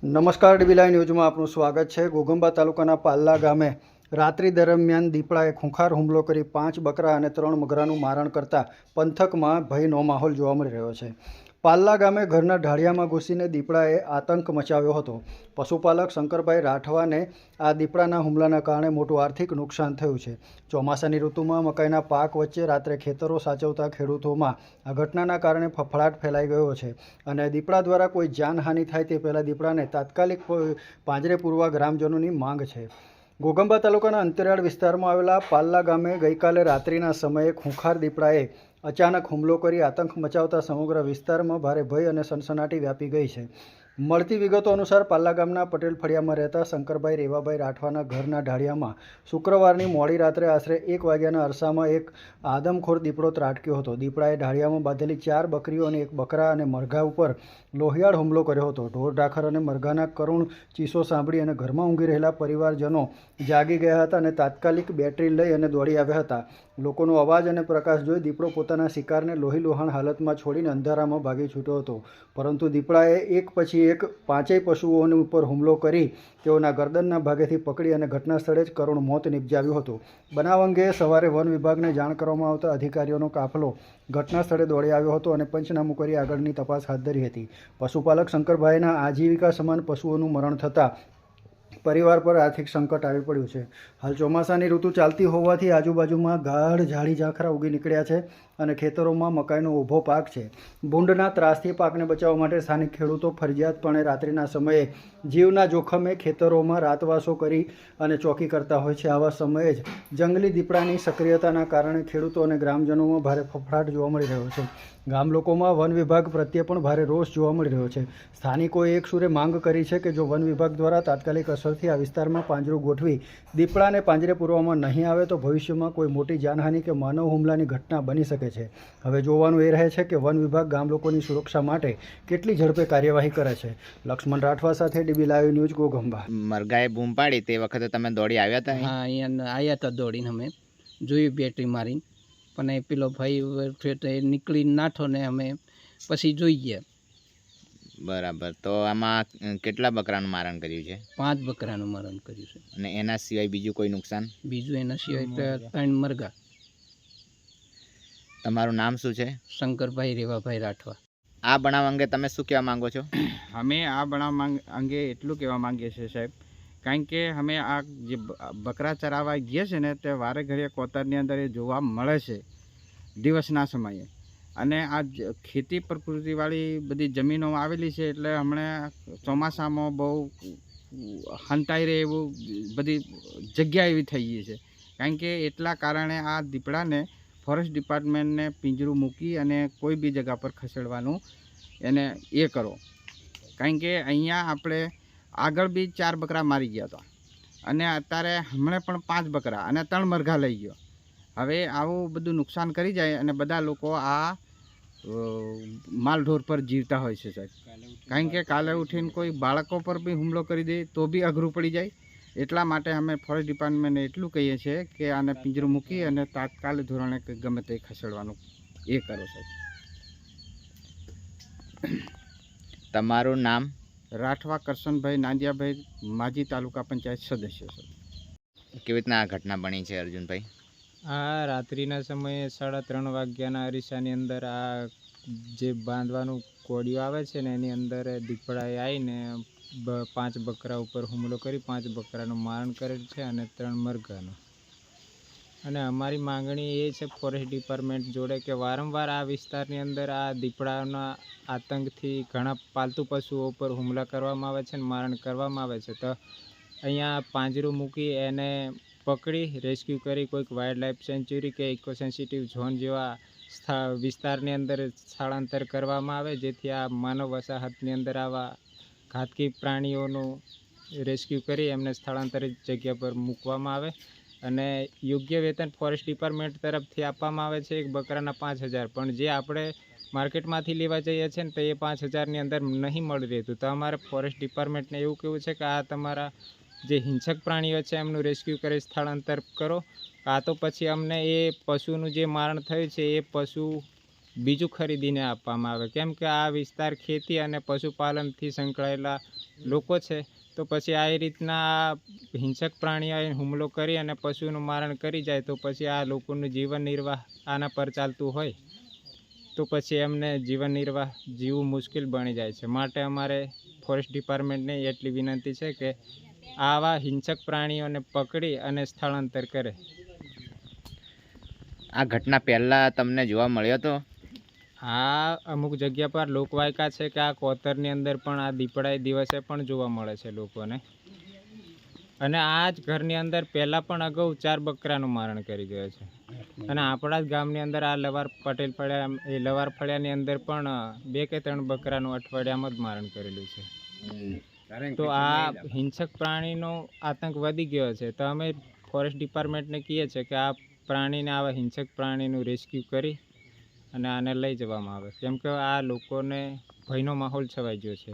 નમસ્કાર dB live ન્યૂઝમાં આપનું સ્વાગત છે। ઘોઘંબા તાલુકાના પાલ્લા ગામે રાત્રિ દરમિયાન દીપડાએ ખૂંખાર હુમલો કરી 5 બકરા અને 3 મગરાનું મારણ કરતા પંથકમાં ભયનો માહોલ જોવા મળી રહ્યો છે। પાલ્લા ગામે ઘરના ઢાળિયામાં ઘૂસીને દીપડાએ આતંક મચાવ્યો હતો। પશુપાલક શંકરભાઈ રાઠવાને આ દીપડાના હુમલાના કારણે મોટું આર્થિક નુકસાન થયું છે। ચોમાસાની ઋતુમાં મકાઈના પાક વચ્ચે રાત્રે ખેતરો સાચવતા ખેડૂતોમાં આ ઘટનાના કારણે ફફડાટ ફેલાઈ ગયો છે અને દીપડા દ્વારા કોઈ જાનહાનિ થાય તે પહેલાં દીપડાને તાત્કાલિક પાંજરે પૂરવા ગ્રામજનોની માંગ છે। ઘોઘંબા તાલુકાના અંતરિયાળ વિસ્તારમાં આવેલા પાલ્લા ગામે ગઈકાલે રાત્રિના સમયે ખૂંખાર દીપડાએ અચાનક હુમલો કરી આતંક મચાવતા સમગ્ર વિસ્તારમાં ભારે ભય અને સનસનાટી વ્યાપી ગઈ છે। મળતી વિગતો અનુસાર પાલ્લા ગામના પટેલ ફળિયામાં રહેતા શંકરભાઈ રેવાભાઈ રાઠવાના ઘરના ઢાળિયામાં શુક્રવારની મોડી રાત્રે આશરે 1 વાગ્યાના અરસામાં એક આદમખોર દીપડો ત્રાટક્યો હતો। દીપડાએ ઢાળિયામાં બાંધેલી 4 બકરીઓ અને 1 બકરા અને મરઘા ઉપર લોહિયાળ હુમલો કર્યો હતો। ઢોર ઢાખર અને મરઘાના કરુણ ચીસો સાંભળી અને ઘરમાં ઊંઘી રહેલા પરિવારજનો જાગી ગયા હતા અને તાત્કાલિક બેટરી લઈ અને દોડી આવ્યા હતા। લોકોનો અવાજ અને પ્રકાશ જોઈ દીપડો પોતાના શિકારને લોહીલુહાણ હાલતમાં છોડીને અંધારામાં ભાગી છૂટ્યો હતો, પરંતુ દીપડાએ એક પછી એક 5 પશુઓની ઉપર હુમલો કરી તેઓના ગરદનના ભાગેથી પકડી અને ઘટના સ્થળે જ કરુણ મોત નિપજાવ્યું હતું। બનાવ અંગે સવારે વન વિભાગને જાણ કરવામાં આવતા અધિકારીઓનો કાફલો ઘટના સ્થળે દોડી આવ્યો હતો અને પંચનામું કરી આગળની તપાસ હાથ ધરી હતી। પશુપાલક શંકરભાઈના આજીવિકા સમાન પશુઓનું મરણ થતાં પરિવાર પર આર્થિક સંકટ આવી પડ્યું છે। હાલ ચોમાસાની ઋતુ ચાલતી હોવાથી આજુબાજુમાં ગાઢ ઝાડી ઝાખરા ઉગી નીકળ્યા છે અને ખેતરોમાં મકાઈનો ઊભો પાક છે। ભૂંડના ત્રાસથી પાકને બચાવવા માટે સ્થાનિક ખેડૂતો ફરજિયાતપણે રાત્રિના સમયે જીવના જોખમે ખેતરોમાં રાતવાસો કરી અને ચોકી કરતા હોય છે। આવા સમયે જ જંગલી દીપડાની સક્રિયતાના કારણે ખેડૂતો અને ગ્રામજનોમાં ભારે ફફડાટ જોવા મળી રહ્યો છે। ગામ લોકોમાં વન વિભાગ પ્રત્યે પણ ભારે રોષ જોવા મળી રહ્યો છે। સ્થાનિકોએ એક સુરે માંગ કરી છે કે જો વન વિભાગ દ્વારા તાત્કાલિક અસરથી આ વિસ્તારમાં પાંજરું ગોઠવી દીપડાને પાંજરે પૂરવામાં નહીં આવે તો ભવિષ્યમાં કોઈ મોટી જાનહાનિ કે માનવ હુમલાની ઘટના બની શકે છે। હવે જોવાનું એ રહે છે કે વન વિભાગ ગામ લોકોની સુરક્ષા માટે કેટલી ઝડપે કાર્યવાહી કરે છે। લક્ષ્મણ રાઠવા સાથે ડીબી લાઈવ ન્યૂઝ ઘોઘંબા। મરઘાએ બૂમ પાડી તે વખતે તમે દોડી આવ્યા હતા? હા, અહીંયા આવ્યા હતા દોડીને, અમે જોયું બેટરી મારીને, પણ એ પેલો ભાઈ નીકળી નાઠો ને અમે પછી જોઈ ગયા। બરાબર, તો આમાં કેટલા બકરાનું મારણ કર્યું છે? 5 બકરાનું મારણ કર્યું છે। અને એના સિવાય બીજું કોઈ નુકસાન? બીજું એના સિવાય 3 મરઘા। તમારું નામ શું છે? શંકરભાઈ રેવાભાઈ રાઠવા। આ બનાવ અંગે તમે શું કહેવા માંગો છો? અમે આ બનાવ અંગે એટલું કહેવા માંગીએ છીએ સાહેબ, કારણ કે અમે આ જે બકરા ચરાવવા ગયા છે ને તે વારે ઘડીએ કોતરની અંદર એ જોવા મળે છે દિવસના સમયે, અને આ ખેતી પ્રકૃતિવાળી બધી જમીનો આવેલી છે એટલે હમણાં ચોમાસામાં બહુ હંટાઈ રહે એવું બધી જગ્યા એવી થઈ ગઈ છે, કારણ કે એટલા કારણે આ દીપડાને ફોરેસ્ટ ડિપાર્ટમેન્ટને પિંજરું મૂકી અને કોઈ બી જગ્યા પર ખસેડવાનું એને એ કરો, કારણ કે અહીંયા આપણે આગળ બી 4 બકરા મારી ગયા હતા અને અત્યારે હમણાં પણ 5 બકરા અને 3 મરઘા લઈ ગયો। હવે આવું બધું નુકસાન કરી જાય અને બધા લોકો આ માલઢોર પર જીવતા હોય છે સાહેબ, કારણ કે કાલે ઉઠીને કોઈ બાળકો પર બી હુમલો કરી દે તો બી અઘરું પડી જાય। એટલા માટે અમે ફોરેસ્ટ ડિપાર્ટમેન્ટને એટલું કહીએ છીએ કે આને પિંજરું મૂકી અને તાત્કાલિક ધોરણે ગમે તે ખસેડવાનું એ કરો સાહેબ। તમારું નામ? રાઠવા કરશનભાઈ નાંદિયાભાઈ, માજી તાલુકા પંચાયત સદસ્ય સર। કેવી રીતના આ ઘટના બની છે અર્જુનભાઈ? આ રાત્રિના સમયે 3:30 વાગ્યાના અરીસાની અંદર આ જે બાંધવાનું કોડિયું આવે છે ને એની અંદર દીપડાએ આવીને 5 બકરા ઉપર હુમલો કરી 5 બકરાનું મારણ કરેલ છે અને 3 મરઘાનું। અને અમારી માંગણી એ છે ફોરેસ્ટ ડિપાર્ટમેન્ટ જોડે કે વારંવાર આ વિસ્તારની અંદર આ દીપડાના આતંકથી ઘણા પાલતુ પશુઓ ઉપર હુમલા કરવામાં આવે છે અને મારણ કરવામાં આવે છે, તો અહીંયા પાંજરું મૂકી એને પકડી રેસ્ક્યુ કરી કોઈક વાઇલ્ડ લાઈફ સેન્ચ્યુરી કે ઇકો સેન્સિટિવ ઝોન જેવા વિસ્તારની અંદર સ્થળાંતર કરવામાં આવે, જેથી આ માનવ વસાહતની અંદર આવા ઘાતકી પ્રાણીઓનું રેસ્ક્યુ કરી એમને સ્થળાંતરિત જગ્યા પર મૂકવામાં આવે અને યોગ્ય વેતન ફોરેસ્ટ ડિપાર્ટમેન્ટ તરફથી આપવામાં આવે છે। એક બકરાના 5,000, પણ જે આપણે માર્કેટમાંથી લેવા જઈએ છીએ ને તો એ 5,000ની અંદર નહીં મળી રહેતું, તો અમારે ફોરેસ્ટ ડિપાર્ટમેન્ટને એવું કહેવું છે કે આ તમારા જે હિંસક પ્રાણીઓ છે એમનું રેસ્ક્યુ કરી સ્થળાંતર કરો, કાં તો પછી અમને એ પશુનું જે મારણ થયું છે એ પશુ બીજું ખરીદીને આપવામાં આવે, કેમ કે આ વિસ્તાર ખેતી અને પશુપાલનથી સંકળાયેલા લોકો છે, તો પછી આ રીતના હિંસક પ્રાણીઓ આવીને હુમલો કરી અને પશુનું મારણ કરી જાય તો પછી આ લોકોનું જીવન નિર્વાહ આના પર ચાલતું હોય તો પછી એમને જીવન નિર્વાહ જીવવું મુશ્કેલ બની જાય છે. માટે અમારે ફોરેસ્ટ ડિપાર્ટમેન્ટને એટલી વિનંતી છે કે આવા હિંસક પ્રાણીઓને પકડી અને સ્થળાંતર કરે. આ ઘટના પહેલાં તમને જોવા મળ્યો હતો? આ અમુક જગ્યા પર લોકવાયકા છે કે આ કોતરની અંદર પણ આ દીપડા દિવસે પણ જોવા મળે છે લોકોને. અને આ જ ઘરની અંદર પહેલાં પણ અગાઉ 4 બકરાનું મારણ કરી ગયો છે. અને આપણા જ ગામની અંદર આ લવાર પટેલ ફળિયા એ લવાર ફળિયાની અંદર પણ 2 કે 3 બકરાનું અઠવાડિયામાં જ મારણ કરેલું છે. તો આ હિંસક પ્રાણીનો આતંક વધી ગયો છે. તો અમે ફોરેસ્ટ ડિપાર્ટમેન્ટને કહીએ છીએ કે આ પ્રાણીને આવા હિંસક પ્રાણીનું રેસ્ક્યુ કરી અને આને લઈ જવામાં આવે, કેમ કે આ લોકોને ભયનો માહોલ છવાઈ ગયો છે.